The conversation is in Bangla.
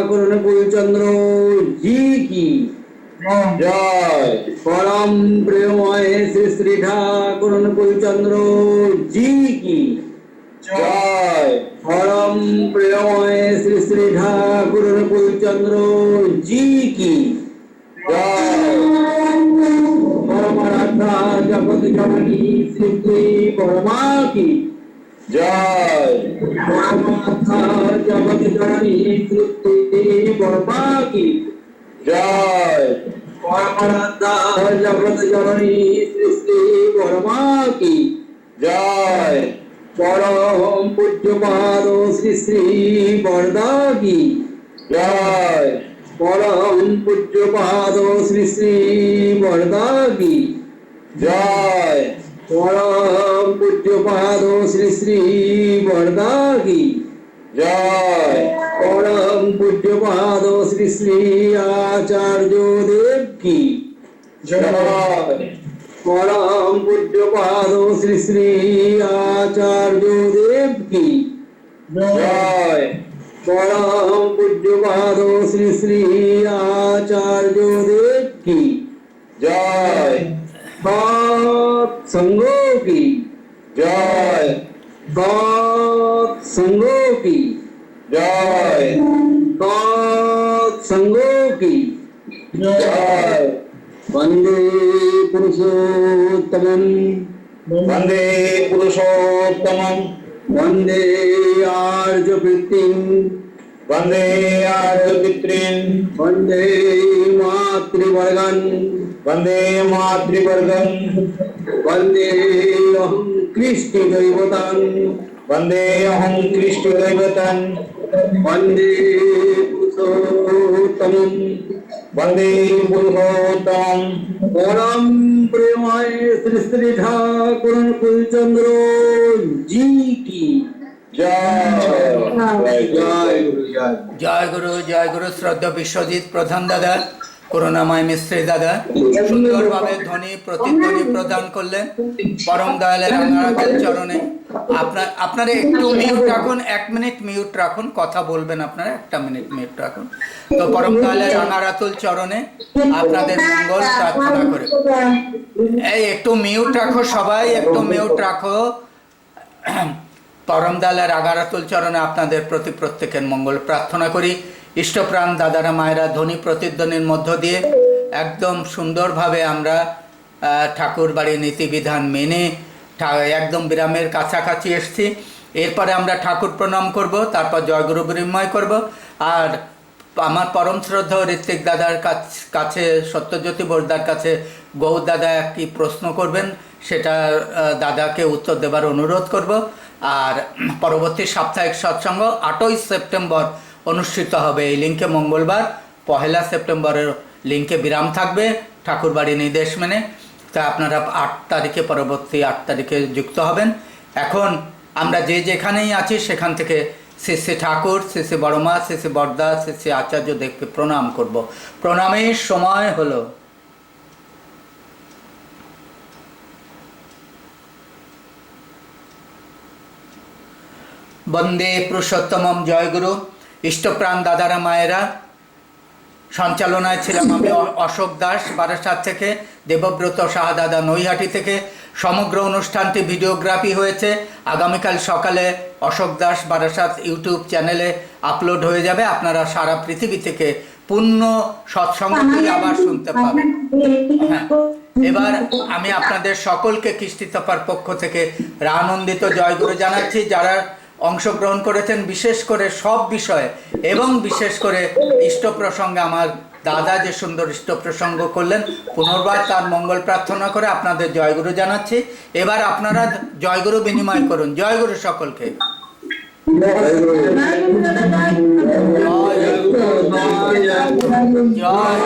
करुण कुलचंद्र जी की जय। परम प्रेममय श्री श्री ठाकुर कुलचंद्र जी की जय। परम प्रेममय श्री श्री ठाकुर कुलचंद्र जी की जय। परमाराध्या जगत जननी श्री श्री परमा की जय। परमात्मा जगत जननी सृष्टि परमा की जय। परमात्मा जगत जननी सृष्टि परमा की जय। परम पूज्यपाद श्री श्री बरदा की जय। परम पूज्यपाद श्री श्री बरदा की जय। परम पूज्यपाद श्री श्री बरदा की जय। परम पूज्यपाद श्री श्री आचार्य देव की जय। परम पूज्यपाद श्री श्री आचार्य देव की जय। परम पूज्यपाद श्री श्री आचार्य देव की जय। संगों की जय। संगों की जय। संगों की जय। वंदे पुरुषोत्तमं वंदे पुरुषोत्तमं वंदे आर्यवृत्तिं वंदे आर्यवृत्तिं वंदे मातृवर्गं वंदे मातृवर्गं वंदे अहं कृष्णदैवतं वंदे अहं कृष्णदैवतं वंदे पुरुषोत्तमं वंदे पुरुषोत्तमं। परम प्रेममय श्री श्री ठाकुर कुलचंद्र जी की जय। जय गुरु जय। জয় গুরু জয় গুরু। শ্রদ্ধা বিশ্বজিৎ প্রধান দাদা, করুণাময় মিস্ত্রি দাদা সুন্দরভাবে ধ্বনি প্রতিধ্বনি প্রদান করলেন পরম দয়ালের রাঙারাতের চরণে। আপনারা একটু মিউট রাখুন, 1 মিনিট মিউট রাখুন, কথা বলবেন আপনারা, 1 মিনিট মিউট রাখুন। তো পরম দয়ালের রাঙারাতুল চরণে আপনাদের মঙ্গল প্রার্থনা করে এই একটু মিউট রাখো, সবাই একটু মিউট রাখো। পরম দয়ালের রাঙারাতুল চরণে আপনাদের প্রতি প্রত্যেকের মঙ্গল প্রার্থনা করি। ইষ্টপ্রাণ দাদারা মায়েরা ধ্বনি প্রতিধ্বনির মধ্য দিয়ে একদম সুন্দরভাবে আমরা ঠাকুর বাড়ির নীতিবিধান মেনে একদম বিরামের কাছাকাছি এসছি। এরপরে আমরা ঠাকুর প্রণাম করব, তারপর জয়গুরু বিনিময় করব। আর আমার পরম শ্রদ্ধা ঋত্বিক দাদার কাছে সত্যজ্যোতি বোরদার কাছে গৌর দাদা কি প্রশ্ন করবেন সেটা দাদাকে উত্তর দেবার অনুরোধ করব। আর পরবর্তী সাপ্তাহিক সৎসঙ্গ 8ই সেপ্টেম্বর অনুষ্ঠিত হবে এই লিঙ্কে মঙ্গলবার। 1 সেপ্টেম্বরের লিঙ্কে বিরাম থাকবে ঠাকুরবাড়ি নির্দেশ মেনে। তা আপনারা 8 তারিখে পরবর্তী 8 তারিখে যুক্ত হবেন। এখন আমরা যে যেখানেই আছি সেখান থেকে শ্রী শ্রী ঠাকুর, শ্রী শ্রী বড়মা, শ্রী শ্রী বরদা, শ্রী শ্রী আচার্য দেবকে প্রণাম করব। প্রণামের সময় হলো। বন্দে পুরুষোত্তমম। জয়গুরু। ইষ্টপ্রাণ দাদারা মায়েরা, সঞ্চালনায় ছিলাম আমি অশোক দাস বারাসাত থেকে, দেবব্রত সাহা দাদা নৈহাটি থেকে। সমগ্র অনুষ্ঠানটি ভিডিওগ্রাফি হয়েছে। আগামীকাল সকালে অশোক দাস বারাসাত ইউটিউব চ্যানেলে আপলোড হয়ে যাবে। আপনারা সারা পৃথিবী থেকে পূর্ণ সৎসঙ্গটি আবার শুনতে পাবেন। হ্যাঁ, এবার আমি আপনাদের সকলকে কৃষ্টিতপার পক্ষ থেকে আনন্দিত জয়গুরু জানাচ্ছি। যারা অংশগ্রহণ করেছেন বিশেষ করে সব বিষয়ে এবং বিশেষ করে ইষ্ট প্রসঙ্গে, আমার দাদা যে সুন্দর ইষ্ট প্রসঙ্গ করলেন, পুনর্বার তার মঙ্গল প্রার্থনা করে আপনাদের জয়গুরু জানাচ্ছি। এবার আপনারা জয়গুরু বিনিময় করুন। জয়গুরু সকলকে। জয়